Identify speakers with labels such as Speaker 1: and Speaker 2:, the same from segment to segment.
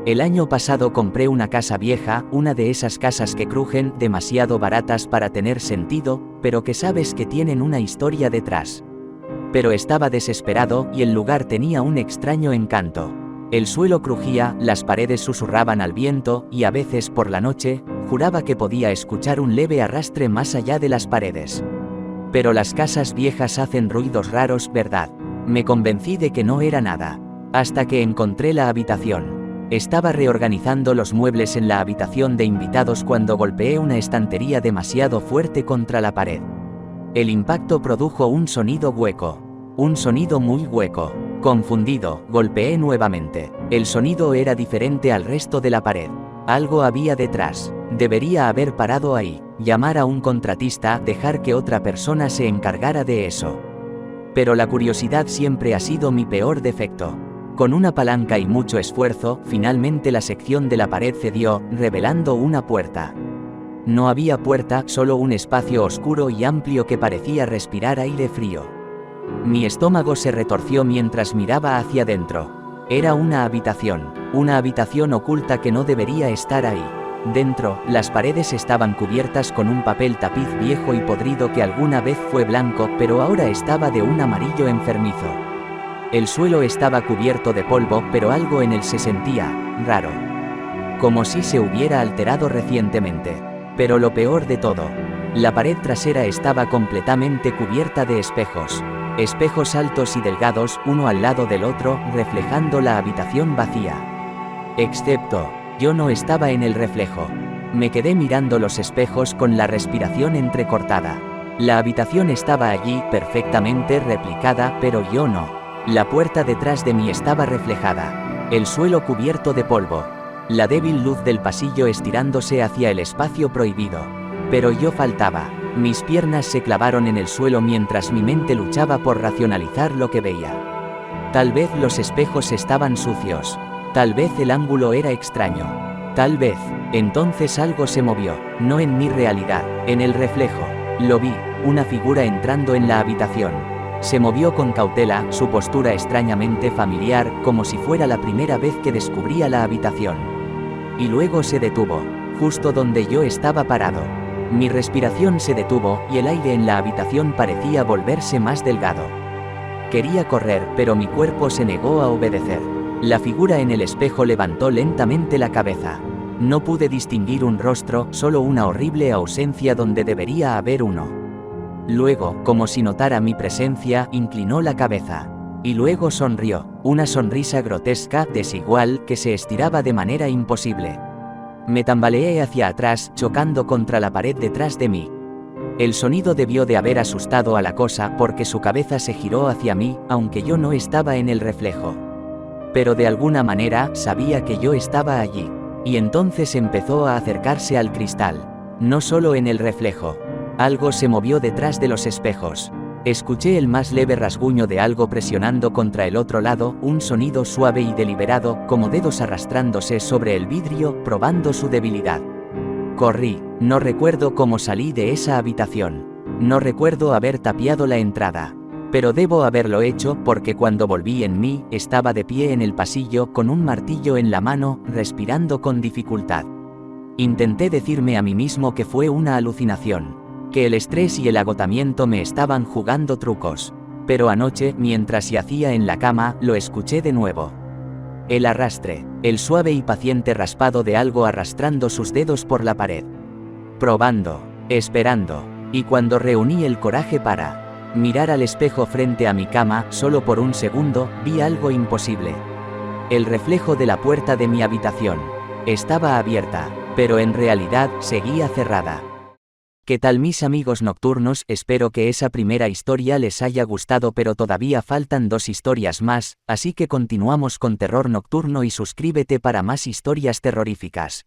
Speaker 1: El año pasado compré una casa vieja, una de esas casas que crujen, demasiado baratas para tener sentido, pero que sabes que tienen una historia detrás. Pero estaba desesperado y el lugar tenía un extraño encanto. El suelo crujía, las paredes susurraban al viento, y a veces por la noche, juraba que podía escuchar un leve arrastre más allá de las paredes. Pero las casas viejas hacen ruidos raros, ¿verdad? Me convencí de que no era nada. Hasta que encontré la habitación. Estaba reorganizando los muebles en la habitación de invitados cuando golpeé una estantería demasiado fuerte contra la pared. El impacto produjo un sonido hueco. Un sonido muy hueco. Confundido, golpeé nuevamente. El sonido era diferente al resto de la pared. Algo había detrás. Debería haber parado ahí, llamar a un contratista, dejar que otra persona se encargara de eso. Pero la curiosidad siempre ha sido mi peor defecto. Con una palanca y mucho esfuerzo, finalmente la sección de la pared cedió, revelando una puerta. No había puerta, solo un espacio oscuro y amplio que parecía respirar aire frío. Mi estómago se retorció mientras miraba hacia dentro. Era una habitación oculta que no debería estar ahí. Dentro, las paredes estaban cubiertas con un papel tapiz viejo y podrido que alguna vez fue blanco, pero ahora estaba de un amarillo enfermizo. El suelo estaba cubierto de polvo, pero algo en él se sentía raro. Como si se hubiera alterado recientemente. Pero lo peor de todo, la pared trasera estaba completamente cubierta de espejos. Espejos altos y delgados, uno al lado del otro, reflejando la habitación vacía. Excepto, yo no estaba en el reflejo. Me quedé mirando los espejos con la respiración entrecortada. La habitación estaba allí, perfectamente replicada, pero yo no. La puerta detrás de mí estaba reflejada. El suelo cubierto de polvo. La débil luz del pasillo estirándose hacia el espacio prohibido. Pero yo faltaba. Mis piernas se clavaron en el suelo mientras mi mente luchaba por racionalizar lo que veía. Tal vez los espejos estaban sucios. Tal vez el ángulo era extraño. Tal vez. Entonces algo se movió. No en mi realidad, en el reflejo. Lo vi, una figura entrando en la habitación. Se movió con cautela, su postura extrañamente familiar, como si fuera la primera vez que descubría la habitación. Y luego se detuvo, justo donde yo estaba parado. Mi respiración se detuvo, y el aire en la habitación parecía volverse más delgado. Quería correr, pero mi cuerpo se negó a obedecer. La figura en el espejo levantó lentamente la cabeza. No pude distinguir un rostro, solo una horrible ausencia donde debería haber uno. Luego, como si notara mi presencia, inclinó la cabeza. Y luego sonrió, una sonrisa grotesca, desigual, que se estiraba de manera imposible. Me tambaleé hacia atrás, chocando contra la pared detrás de mí. El sonido debió de haber asustado a la cosa porque su cabeza se giró hacia mí, aunque yo no estaba en el reflejo. Pero de alguna manera, sabía que yo estaba allí. Y entonces empezó a acercarse al cristal. No solo en el reflejo. Algo se movió detrás de los espejos. Escuché el más leve rasguño de algo presionando contra el otro lado, un sonido suave y deliberado, como dedos arrastrándose sobre el vidrio, probando su debilidad. Corrí. No recuerdo cómo salí de esa habitación. No recuerdo haber tapiado la entrada. Pero debo haberlo hecho porque cuando volví en mí, estaba de pie en el pasillo con un martillo en la mano, respirando con dificultad. Intenté decirme a mí mismo que fue una alucinación. Que el estrés y el agotamiento me estaban jugando trucos. Pero anoche, mientras yacía en la cama, lo escuché de nuevo. El arrastre, el suave y paciente raspado de algo arrastrando sus dedos por la pared. Probando, esperando, y cuando reuní el coraje para mirar al espejo frente a mi cama, solo por un segundo, vi algo imposible. El reflejo de la puerta de mi habitación. Estaba abierta, pero en realidad, seguía cerrada. ¿Qué tal mis amigos nocturnos? Espero que esa primera historia les haya gustado, pero todavía faltan 2 historias más, así que continuamos con Terror Nocturno y suscríbete para más historias terroríficas.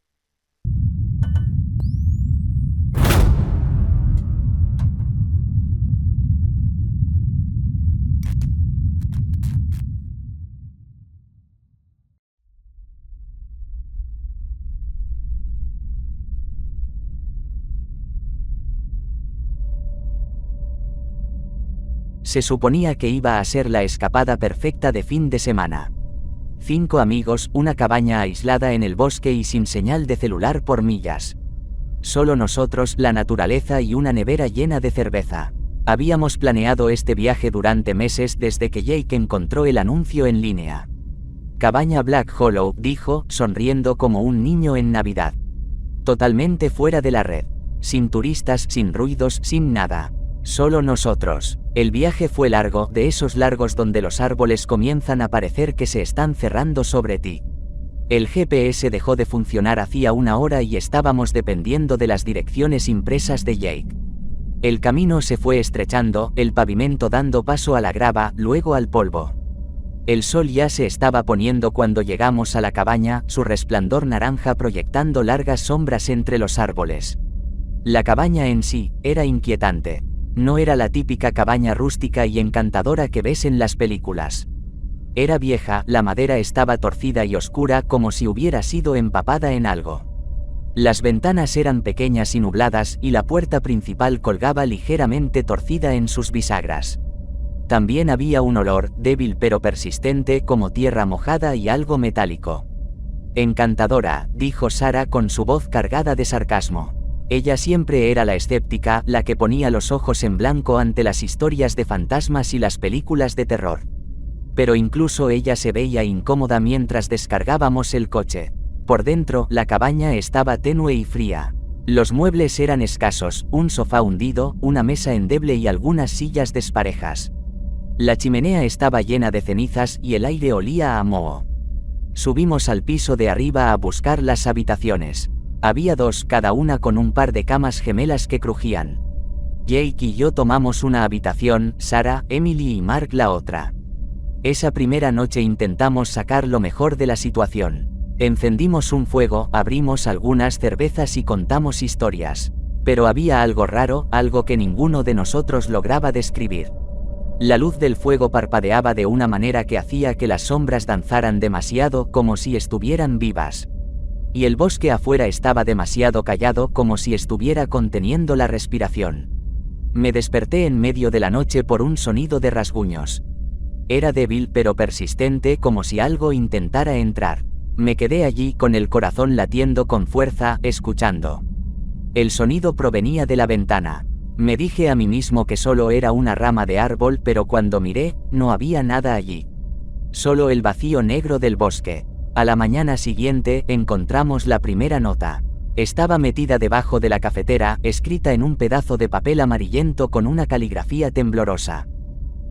Speaker 1: Se suponía que iba a ser la escapada perfecta de fin de semana. 5 amigos, una cabaña aislada en el bosque y sin señal de celular por millas. Solo nosotros, la naturaleza y una nevera llena de cerveza. Habíamos planeado este viaje durante meses desde que Jake encontró el anuncio en línea. Cabaña Black Hollow, dijo, sonriendo como un niño en Navidad. Totalmente fuera de la red. Sin turistas, sin ruidos, sin nada. Solo nosotros. El viaje fue largo, de esos largos donde los árboles comienzan a parecer que se están cerrando sobre ti. El GPS dejó de funcionar hacía una hora y estábamos dependiendo de las direcciones impresas de Jake. El camino se fue estrechando, el pavimento dando paso a la grava, luego al polvo. El sol ya se estaba poniendo cuando llegamos a la cabaña, su resplandor naranja proyectando largas sombras entre los árboles. La cabaña en sí era inquietante. No era la típica cabaña rústica y encantadora que ves en las películas. Era vieja, la madera estaba torcida y oscura como si hubiera sido empapada en algo. Las ventanas eran pequeñas y nubladas y la puerta principal colgaba ligeramente torcida en sus bisagras. También había un olor, débil pero persistente, como tierra mojada y algo metálico. Encantadora, dijo Sarah con su voz cargada de sarcasmo. Ella siempre era la escéptica, la que ponía los ojos en blanco ante las historias de fantasmas y las películas de terror. Pero incluso ella se veía incómoda mientras descargábamos el coche. Por dentro, la cabaña estaba tenue y fría. Los muebles eran escasos, un sofá hundido, una mesa endeble y algunas sillas desparejas. La chimenea estaba llena de cenizas y el aire olía a moho. Subimos al piso de arriba a buscar las habitaciones. Había 2, cada una con un par de camas gemelas que crujían. Jake y yo tomamos una habitación, Sarah, Emily y Mark la otra. Esa primera noche intentamos sacar lo mejor de la situación. Encendimos un fuego, abrimos algunas cervezas y contamos historias. Pero había algo raro, algo que ninguno de nosotros lograba describir. La luz del fuego parpadeaba de una manera que hacía que las sombras danzaran demasiado, como si estuvieran vivas. Y el bosque afuera estaba demasiado callado, como si estuviera conteniendo la respiración. Me desperté en medio de la noche por un sonido de rasguños. Era débil pero persistente, como si algo intentara entrar. Me quedé allí con el corazón latiendo con fuerza, escuchando. El sonido provenía de la ventana. Me dije a mí mismo que solo era una rama de árbol, pero cuando miré, no había nada allí. Solo el vacío negro del bosque. A la mañana siguiente, encontramos la primera nota. Estaba metida debajo de la cafetera, escrita en un pedazo de papel amarillento con una caligrafía temblorosa.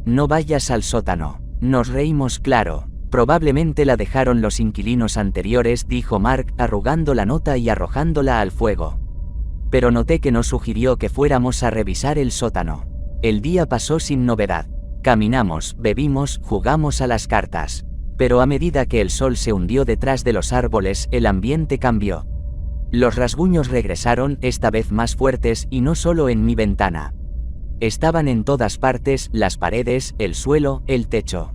Speaker 1: No vayas al sótano. Nos reímos, claro. Probablemente la dejaron los inquilinos anteriores, dijo Mark, arrugando la nota y arrojándola al fuego. Pero noté que nos sugirió que fuéramos a revisar el sótano. El día pasó sin novedad. Caminamos, bebimos, jugamos a las cartas. Pero a medida que el sol se hundió detrás de los árboles, el ambiente cambió. Los rasguños regresaron, esta vez más fuertes, y no solo en mi ventana. Estaban en todas partes, las paredes, el suelo, el techo.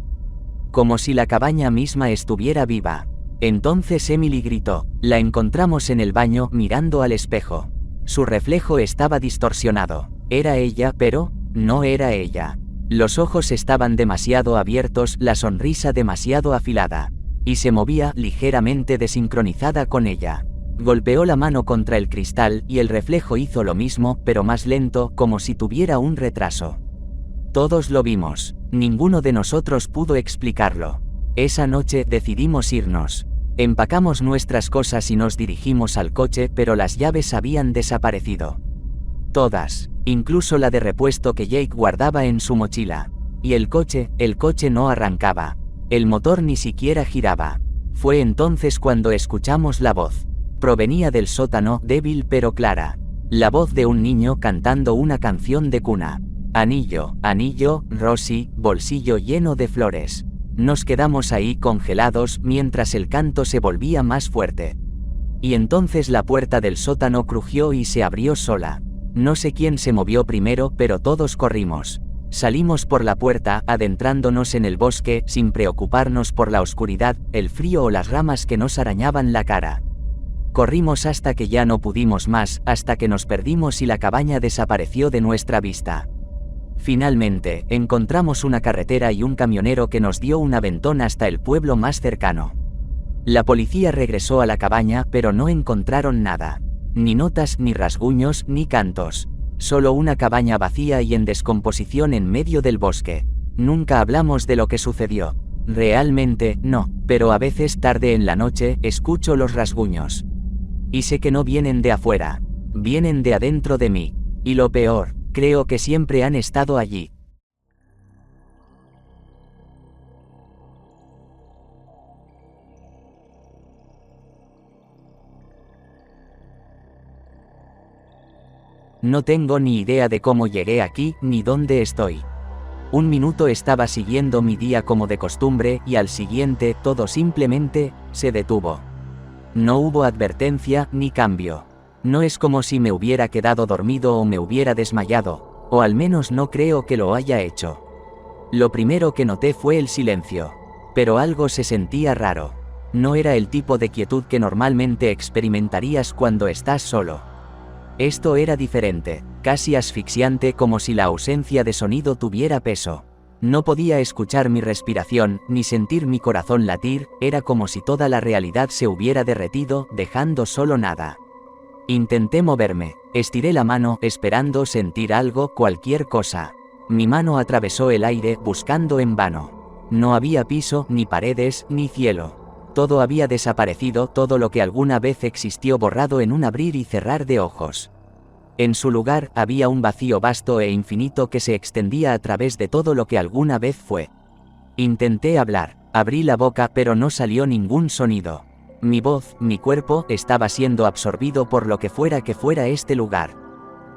Speaker 1: Como si la cabaña misma estuviera viva. Entonces Emily gritó. La encontramos en el baño, mirando al espejo. Su reflejo estaba distorsionado. Era ella, pero no era ella. Los ojos estaban demasiado abiertos, la sonrisa demasiado afilada. Y se movía, ligeramente desincronizada con ella. Golpeó la mano contra el cristal, y el reflejo hizo lo mismo, pero más lento, como si tuviera un retraso. Todos lo vimos. Ninguno de nosotros pudo explicarlo. Esa noche decidimos irnos. Empacamos nuestras cosas y nos dirigimos al coche, pero las llaves habían desaparecido. Todas, incluso la de repuesto que Jake guardaba en su mochila. Y el coche no arrancaba. El motor ni siquiera giraba. Fue entonces cuando escuchamos la voz. Provenía del sótano, débil pero clara. La voz de un niño cantando una canción de cuna. Anillo, anillo, Rosy, bolsillo lleno de flores. Nos quedamos ahí congelados mientras el canto se volvía más fuerte. Y entonces la puerta del sótano crujió y se abrió sola. No sé quién se movió primero, pero todos corrimos. Salimos por la puerta, adentrándonos en el bosque, sin preocuparnos por la oscuridad, el frío o las ramas que nos arañaban la cara. Corrimos hasta que ya no pudimos más, hasta que nos perdimos y la cabaña desapareció de nuestra vista. Finalmente, encontramos una carretera y un camionero que nos dio un aventón hasta el pueblo más cercano. La policía regresó a la cabaña, pero no encontraron nada. Ni notas, ni rasguños, ni cantos. Solo una cabaña vacía y en descomposición en medio del bosque. Nunca hablamos de lo que sucedió. Realmente, no, pero a veces tarde en la noche, escucho los rasguños. Y sé que no vienen de afuera. Vienen de adentro de mí. Y lo peor, creo que siempre han estado allí. No tengo ni idea de cómo llegué aquí, ni dónde estoy. Un minuto estaba siguiendo mi día como de costumbre y al siguiente todo simplemente se detuvo. No hubo advertencia ni cambio. No es como si me hubiera quedado dormido o me hubiera desmayado, o al menos no creo que lo haya hecho. Lo primero que noté fue el silencio. Pero algo se sentía raro. No era el tipo de quietud que normalmente experimentarías cuando estás solo. Esto era diferente, casi asfixiante, como si la ausencia de sonido tuviera peso. No podía escuchar mi respiración, ni sentir mi corazón latir, era como si toda la realidad se hubiera derretido, dejando solo nada. Intenté moverme, estiré la mano, esperando sentir algo, cualquier cosa. Mi mano atravesó el aire, buscando en vano. No había piso, ni paredes, ni cielo. Todo había desaparecido, todo lo que alguna vez existió borrado en un abrir y cerrar de ojos. En su lugar, había un vacío vasto e infinito que se extendía a través de todo lo que alguna vez fue. Intenté hablar, abrí la boca, pero no salió ningún sonido. Mi voz, mi cuerpo, estaba siendo absorbido por lo que fuera este lugar.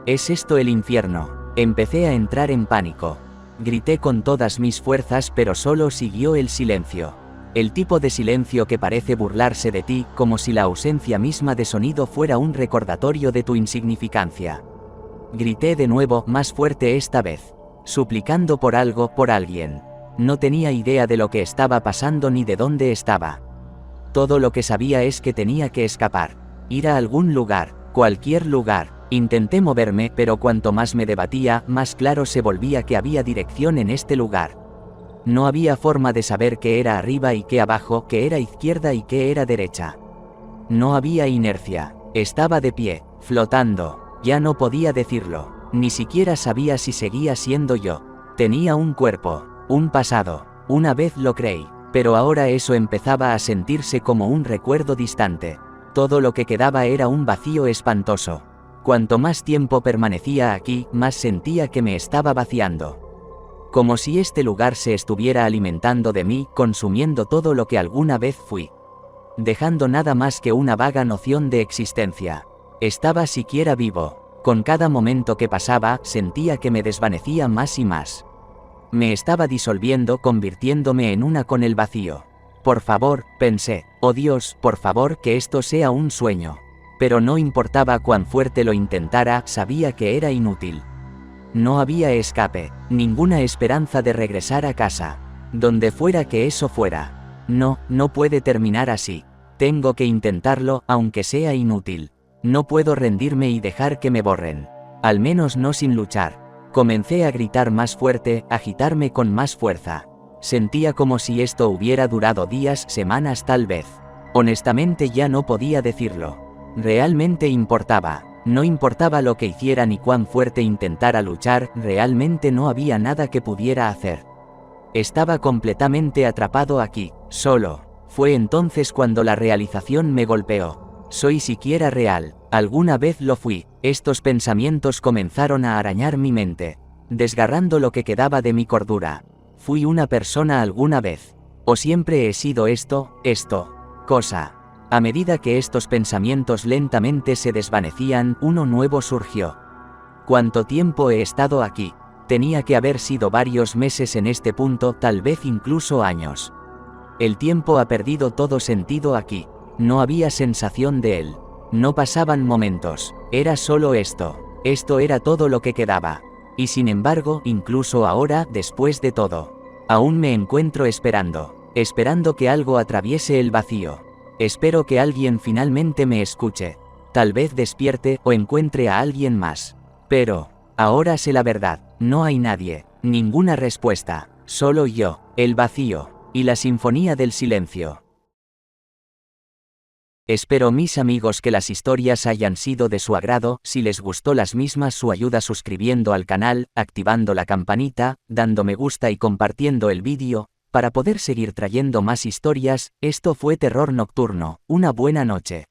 Speaker 1: ¿Es esto el infierno? Empecé a entrar en pánico. Grité con todas mis fuerzas, pero solo siguió el silencio. El tipo de silencio que parece burlarse de ti, como si la ausencia misma de sonido fuera un recordatorio de tu insignificancia. Grité de nuevo, más fuerte esta vez, suplicando por algo, por alguien. No tenía idea de lo que estaba pasando ni de dónde estaba. Todo lo que sabía es que tenía que escapar, ir a algún lugar, cualquier lugar. Intenté moverme, pero cuanto más me debatía, más claro se volvía que había dirección en este lugar. No había forma de saber qué era arriba y qué abajo, qué era izquierda y qué era derecha. No había inercia. Estaba de pie, flotando. Ya no podía decirlo. Ni siquiera sabía si seguía siendo yo. Tenía un cuerpo, un pasado. Una vez lo creí, pero ahora eso empezaba a sentirse como un recuerdo distante. Todo lo que quedaba era un vacío espantoso. Cuanto más tiempo permanecía aquí, más sentía que me estaba vaciando. Como si este lugar se estuviera alimentando de mí, consumiendo todo lo que alguna vez fui. Dejando nada más que una vaga noción de existencia. Estaba siquiera vivo. Con cada momento que pasaba, sentía que me desvanecía más y más. Me estaba disolviendo, convirtiéndome en una con el vacío. Por favor, pensé, oh Dios, por favor que esto sea un sueño. Pero no importaba cuán fuerte lo intentara, sabía que era inútil. No había escape, ninguna esperanza de regresar a casa. Donde fuera que eso fuera. No, no puede terminar así. Tengo que intentarlo, aunque sea inútil. No puedo rendirme y dejar que me borren. Al menos no sin luchar. Comencé a gritar más fuerte, agitarme con más fuerza. Sentía como si esto hubiera durado días, semanas tal vez. Honestamente ya no podía decirlo. Realmente importaba. No importaba lo que hiciera ni cuán fuerte intentara luchar, realmente no había nada que pudiera hacer. Estaba completamente atrapado aquí, solo. Fue entonces cuando la realización me golpeó. ¿Soy siquiera real? Alguna vez lo fui. Estos pensamientos comenzaron a arañar mi mente, desgarrando lo que quedaba de mi cordura. ¿Fui una persona alguna vez? ¿O siempre he sido esto, cosa? A medida que estos pensamientos lentamente se desvanecían, uno nuevo surgió. ¿Cuánto tiempo he estado aquí? Tenía que haber sido varios meses en este punto, tal vez incluso años. El tiempo ha perdido todo sentido aquí. No había sensación de él. No pasaban momentos. Era solo esto. Esto era todo lo que quedaba. Y sin embargo, incluso ahora, después de todo, aún me encuentro esperando que algo atraviese el vacío. Espero que alguien finalmente me escuche. Tal vez despierte o encuentre a alguien más. Pero, ahora sé la verdad. No hay nadie, ninguna respuesta, solo yo, el vacío, y la sinfonía del silencio. Espero, mis amigos, que las historias hayan sido de su agrado. Si les gustó las mismas, su ayuda suscribiendo al canal, activando la campanita, dando me gusta y compartiendo el vídeo, para poder seguir trayendo más historias. Esto fue Terror Nocturno. Una buena noche.